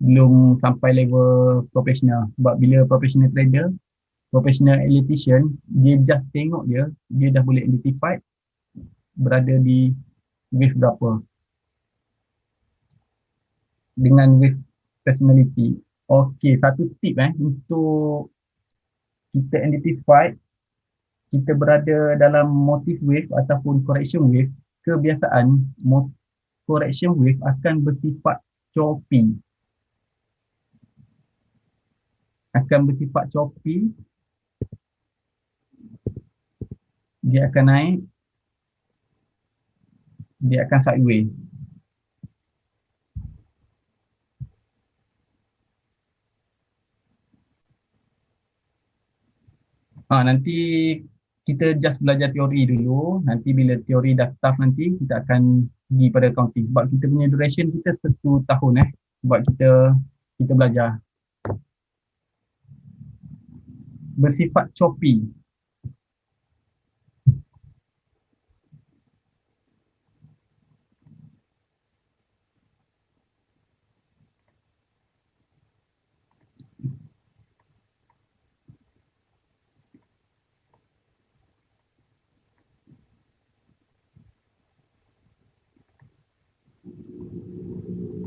Belum sampai level professional. Sebab bila professional trader, professional electrician, dia just tengok je, dia dah boleh identify berada di wave berapa dengan wave personality. Okey, satu tip untuk kita identify kita berada dalam motif wave ataupun correction wave, kebiasaan correction wave akan bersifat choppy. Dia akan naik, dia akan sideways. Nanti kita just belajar teori dulu. Nanti bila teori dah tough nanti kita akan pergi pada accounting. Sebab kita punya duration kita 1 tahun sebab kita belajar. Bersifat choppy.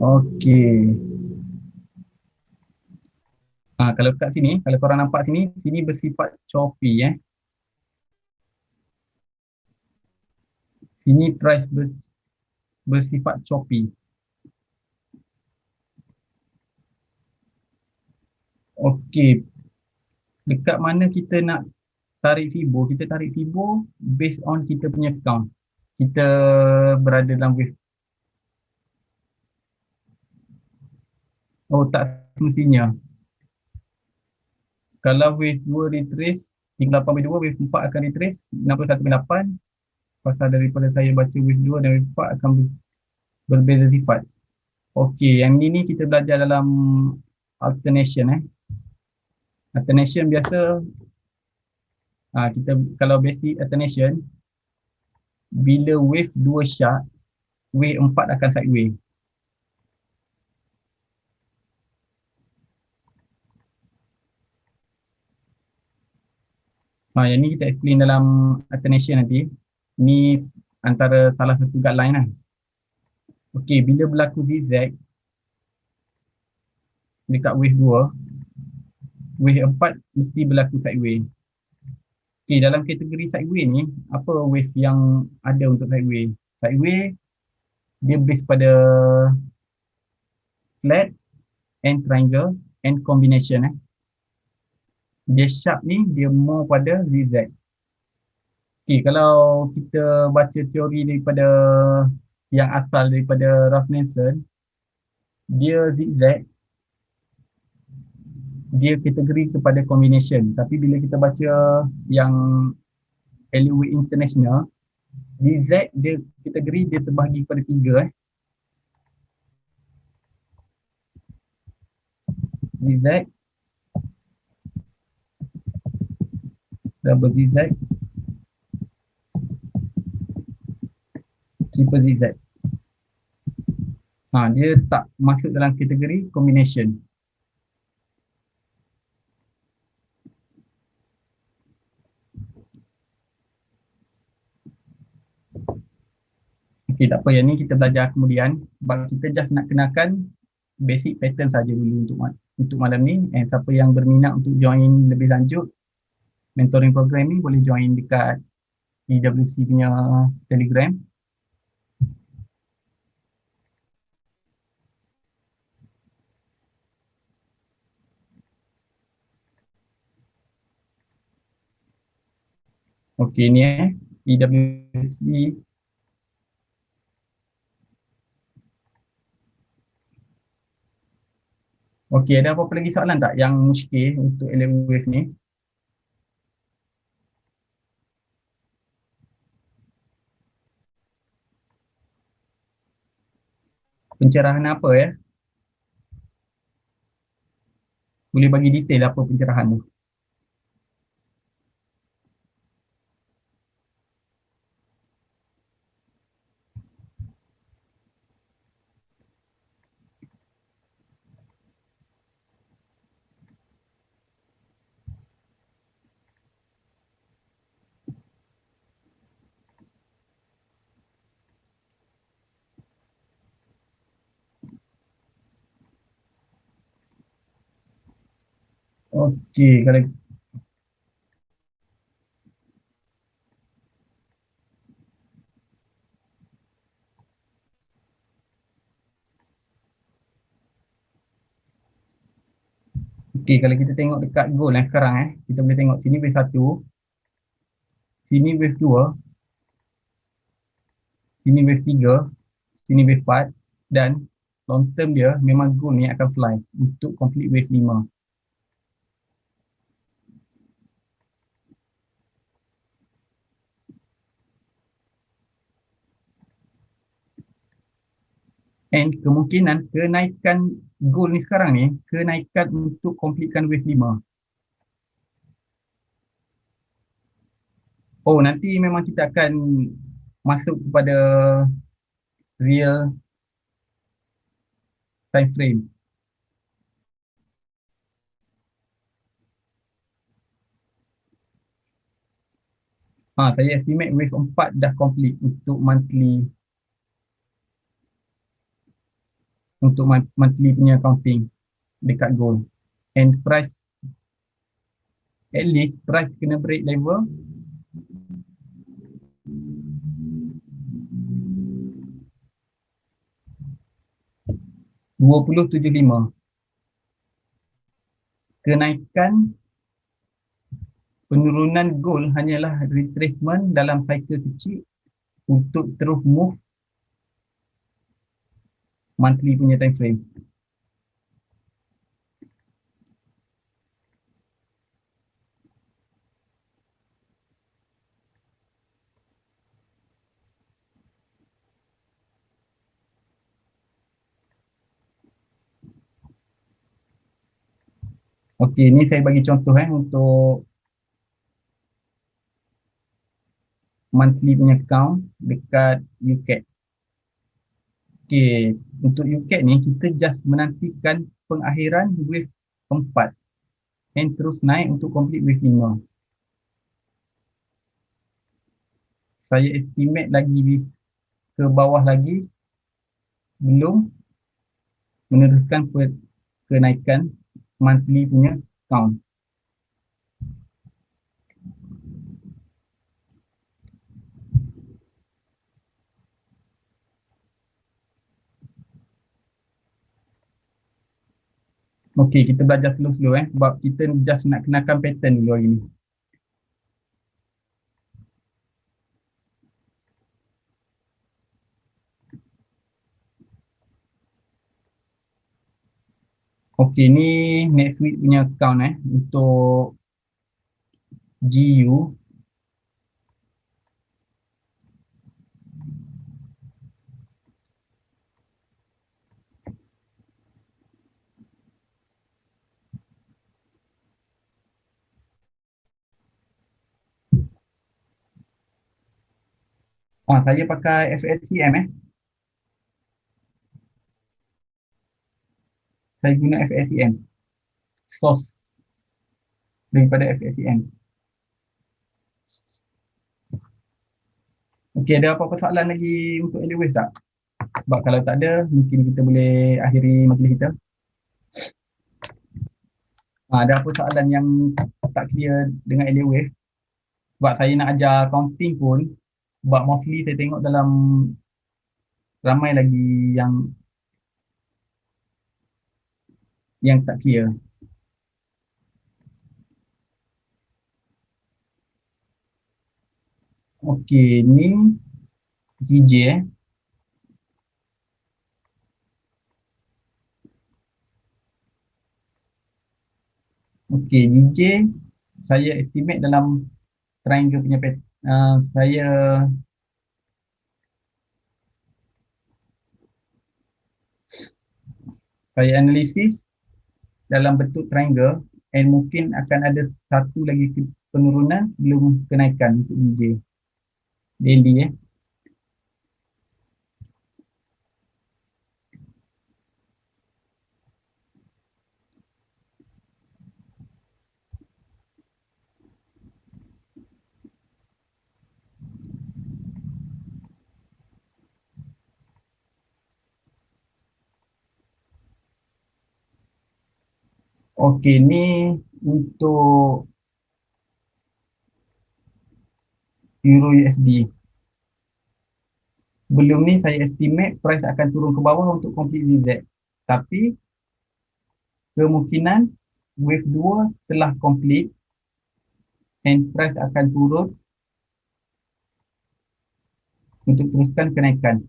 Okey. Kalau kat sini, kalau korang nampak sini bersifat choppy Sini price bersifat choppy. Okey. Dekat mana kita nak tarik Fibo? Kita tarik Fibo based on kita punya account. Kita berada dalam wave. Oh, tak semestinya. Kalau wave 2 retrace 38.2, wave 4 akan retrace 61.8. Pasal daripada saya baca wave 2 dan wave 4 akan berbeza sifat. Okey, yang ni kita belajar dalam alternation Alternation biasa kita kalau basic alternation, bila wave 2 sharp, wave 4 akan sideways. Yang ni kita explain dalam alternation nanti. Ni antara salah satu guideline lah. Okey, bila berlaku zigzag dekat wave 2, wave 4 mesti berlaku sideways. Okey, dalam kategori sideways ni, apa wave yang ada untuk sideways? Sideways dia base pada flat and triangle and combination Dia sharp ni dia more pada zigzag. Okey, kalau kita baca teori daripada yang asal daripada Ralph Nelson, dia zigzag, dia kategori kepada combination. Tapi bila kita baca yang LUW International, DZ dia kategori dia terbahagi kepada 3 ZZ, double ZZ, triple ZZ. Dia tak masuk dalam kategori combination. Okey, tak apa, yang ni kita belajar kemudian sebab kita just nak kenakan basic pattern saja dulu untuk malam ni. Siapa yang berminat untuk join lebih lanjut mentoring program ni boleh join dekat EWC punya Telegram. Okey, ni EWC. Okey, ada apa-apa lagi soalan tak yang muskil untuk Eleven Wave ni? Pencerahan apa ya? Boleh bagi detail apa pencerahan tu? Okey, kalau kalau kita tengok dekat goal sekarang kita boleh tengok sini wave 1, sini wave 2, sini wave 3, sini wave 4 dan long term dia memang goal ni akan fly untuk complete wave 5. And kemungkinan kenaikan goal ni sekarang ni, kenaikan untuk completekan wave 5. Oh, nanti memang kita akan masuk kepada real time frame. Saya estimate wave 4 dah complete untuk monthly punya counting dekat goal. And price, at least price kena break level 20.75. Kenaikan penurunan goal hanyalah retracement dalam cycle kecil untuk terus move monthly punya time frame. Okey, ni saya bagi contoh untuk monthly punya count dekat UCAT. Okey, untuk UCAT ni kita just menantikan pengakhiran wave 4 dan terus naik untuk complete wave 5. Saya estimate lagi ke bawah lagi belum meneruskan kenaikan monthly punya count. Okey, kita belajar slow-slow sebab kita just nak kenakan pattern dulu hari ni. Okey, ni next week punya count untuk GU. Saya pakai FSCM Saya guna FSCM. Source daripada FSCM. Okey, ada apa-apa soalan lagi untuk Eliwis tak? Sebab kalau tak ada, mungkin kita boleh akhiri majlis kita. Ada apa soalan yang tak clear dengan Eliwis? Sebab saya nak ajar accounting pun, sebab mostly saya tengok dalam ramai lagi yang tak clear. Okey, ni GJ Okey, GJ saya estimate dalam triangle punya saya analisis dalam bentuk triangle and mungkin akan ada satu lagi penurunan sebelum kenaikan untuk GJ daily Okey, ni untuk Euro USD. Sebelum ni saya estimate price akan turun ke bawah untuk complete ZZ. Tapi kemungkinan wave 2 telah complete and price akan turun untuk teruskan kenaikan.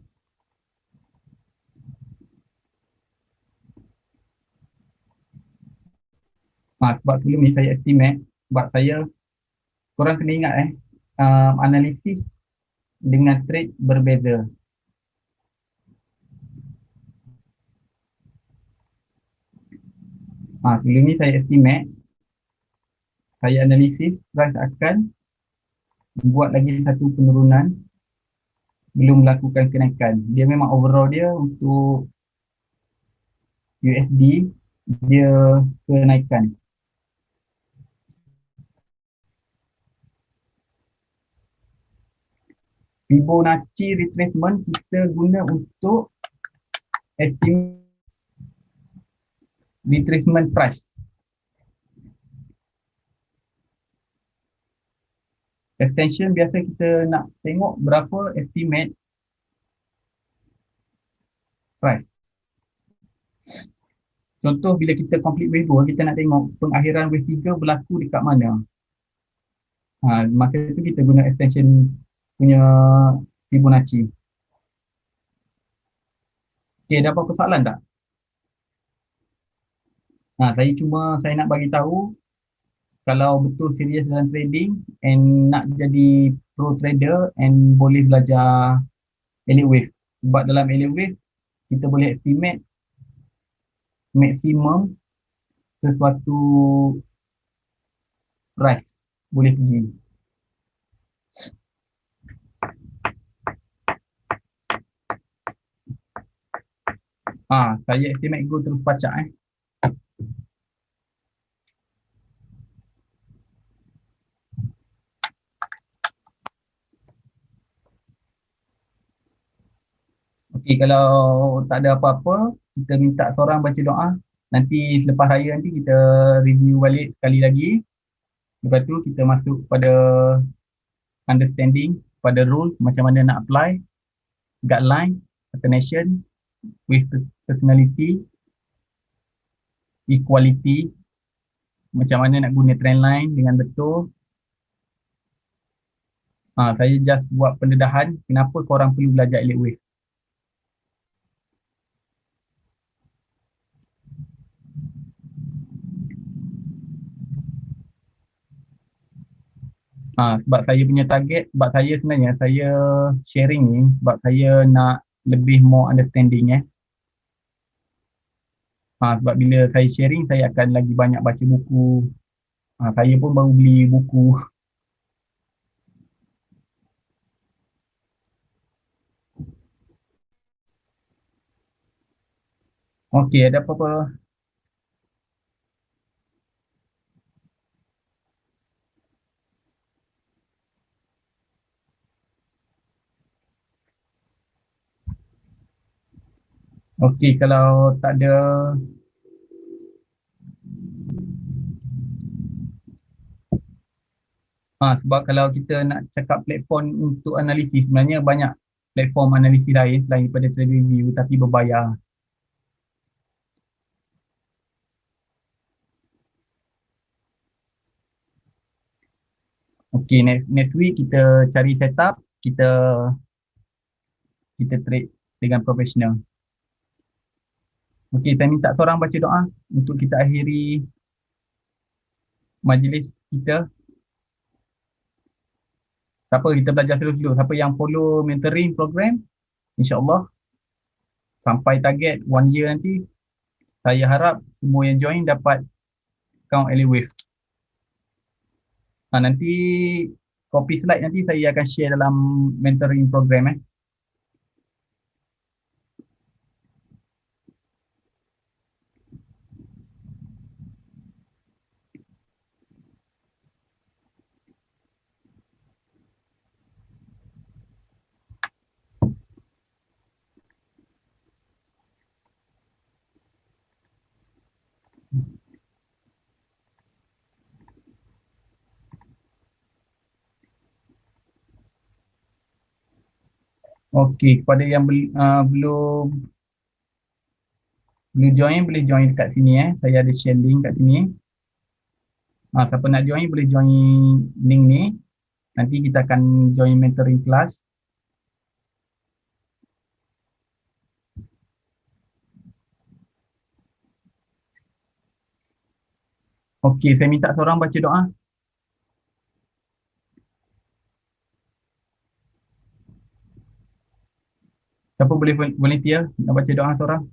Sebab sebelum ni saya estimate, sebab saya, korang kena ingat analisis dengan trade berbeza. Sebelum ni saya estimate, saya analisis price akan buat lagi satu penurunan belum melakukan kenaikan. Dia memang overall dia untuk USD dia kenaikan. Fibonacci retracement kita guna untuk estimate retracement price. Extension biasa kita nak tengok berapa estimate price. Contoh bila kita complete wave 2, kita nak tengok pengakhiran wave 3 berlaku dekat mana. Masa itu kita guna extension punya Fibonacci. Okay, ada apa-apa soalan tak? Saya nak bagi tahu kalau betul serius dalam trading and nak jadi pro trader and boleh belajar elite wave. Sebab dalam elite wave kita boleh estimate maksimum sesuatu price boleh pergi. Saya estimate go terus pacak Okey, kalau tak ada apa-apa, kita minta seorang baca doa. Nanti selepas raya nanti kita review balik sekali lagi. Lepas tu kita masuk pada understanding, pada rule macam mana nak apply, guideline, alternation, with personality, equality, macam mana nak guna trend line dengan betul. Saya just buat pendedahan kenapa korang perlu belajar elite wave. Sebab saya punya target, sebab saya sebenarnya saya sharing ni sebab saya nak lebih more understanding sebab bila saya sharing saya akan lagi banyak baca buku. Saya pun baru beli buku. Okey, ada apa-apa? Okey, kalau tak ada, sebab kalau kita nak cakap platform untuk analisis, sebenarnya banyak platform analisis lain selain daripada TradingView tapi berbayar. Okey, next week kita cari setup, kita trade dengan profesional. Okey, saya minta seorang baca doa untuk kita akhiri majlis kita. Siapa kita belajar terus dulu, siapa yang follow mentoring program, insya-Allah sampai target 1 year nanti, saya harap semua yang join dapat account Elewave. Nanti copy slide nanti saya akan share dalam mentoring program. Okey, kepada yang belum join, boleh join dekat sini. Saya ada share link kat sini. Siapa nak join boleh join link ni. Nanti kita akan join mentoring class. Okey, saya minta seorang baca doa. Siapa boleh volunteer nak baca doa seorang?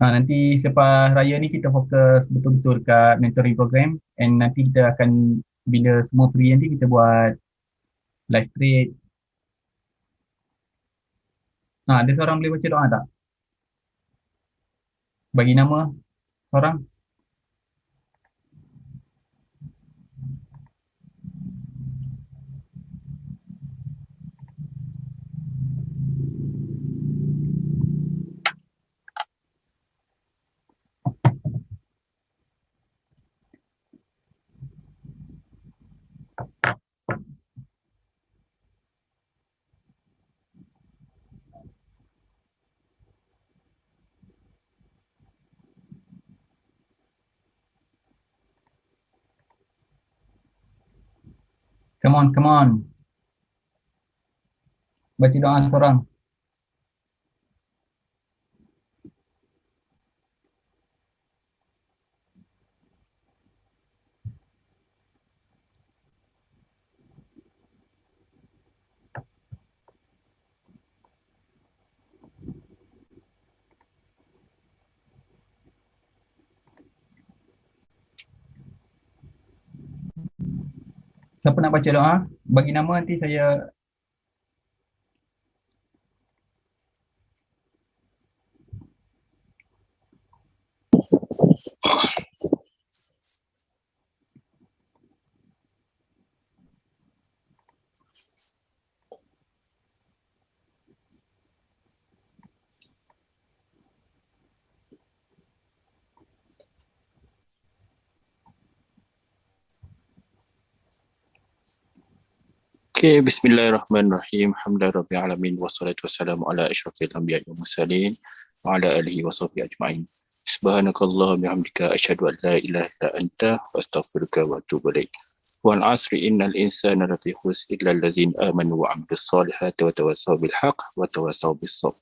Nanti selepas raya ni kita fokus betul-betul kat mentoring program, and nanti kita akan, bila semua free nanti kita buat live trade. Ada seorang boleh baca doa tak? Bagi nama seorang. Come on, come on. Baca doa seorang. Siapa nak baca doa? Bagi nama nanti saya. Okay, bismillahirrahmanirrahim. Alhamdulillahirabbil alamin wassalatu wassalamu ala asyrafil anbiya'i wal mursalin wa ala alihi wa sahbihi ajma'in. Subhanakallahumma bihamdika asyhadu an la ilaha illa anta wa astaghfiruka wa atubu ilaik. wal 'asri innal insana lafi khusr illa allazina amanu wa 'amilus solihati wa tawassaw bil haqq wa tawassaw bis sabr.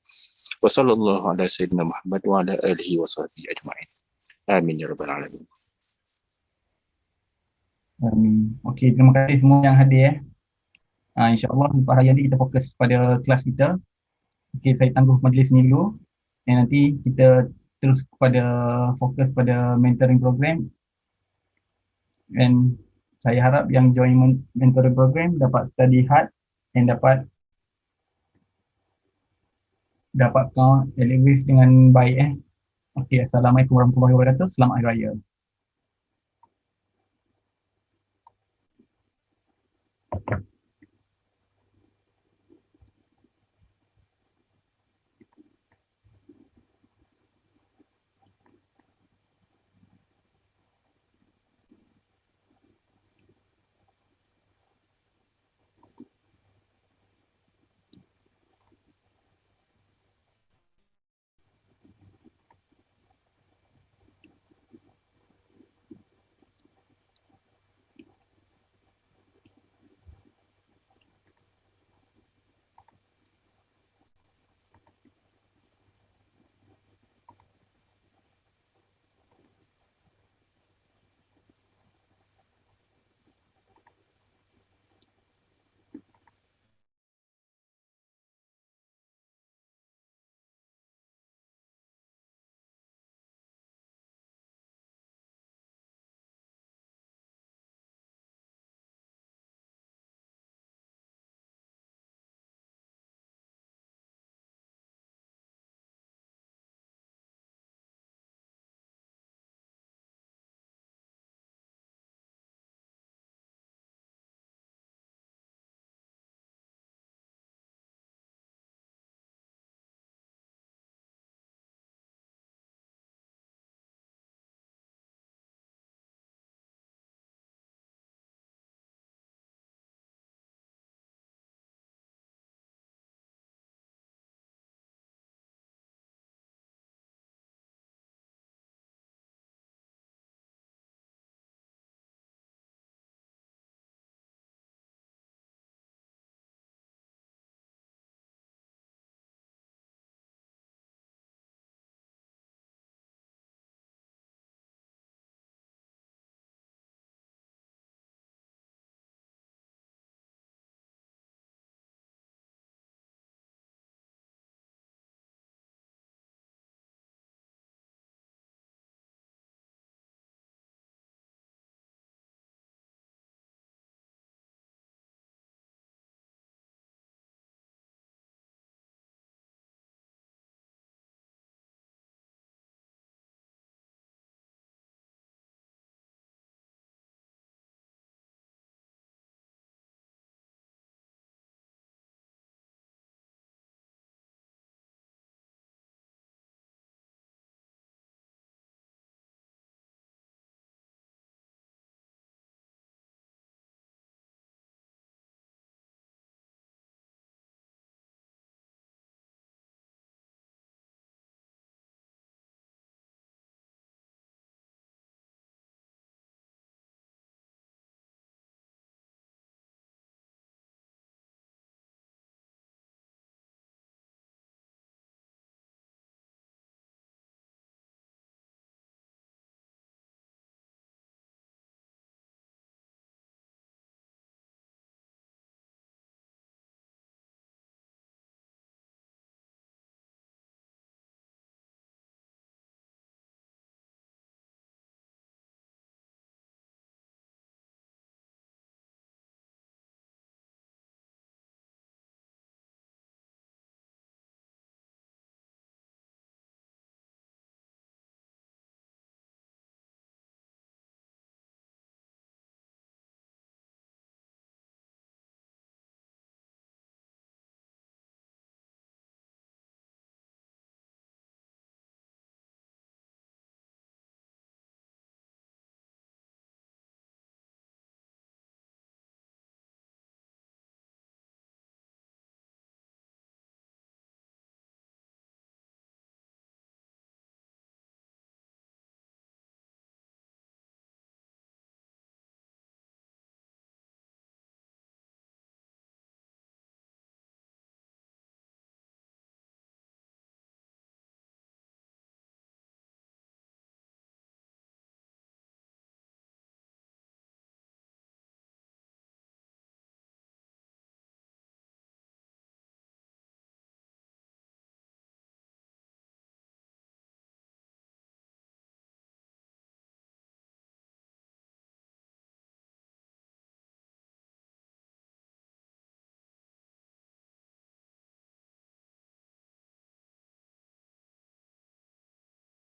Wa sallallahu ala sayyidina Muhammad wa ala alihi wa sahbihi ajma'in. Amin ya rabbal alamin. Okey, terima kasih semua yang hadir. InsyaAllah lepas hari ini kita fokus pada kelas kita. Okey, saya tangguh majlis ni dulu. Dan nanti kita terus kepada fokus pada mentoring program. Dan saya harap yang join mentoring program dapat study hard dan dapat count delivery dengan baik. Okey, Assalamualaikum warahmatullahi wabarakatuh. Selamat Hari Raya.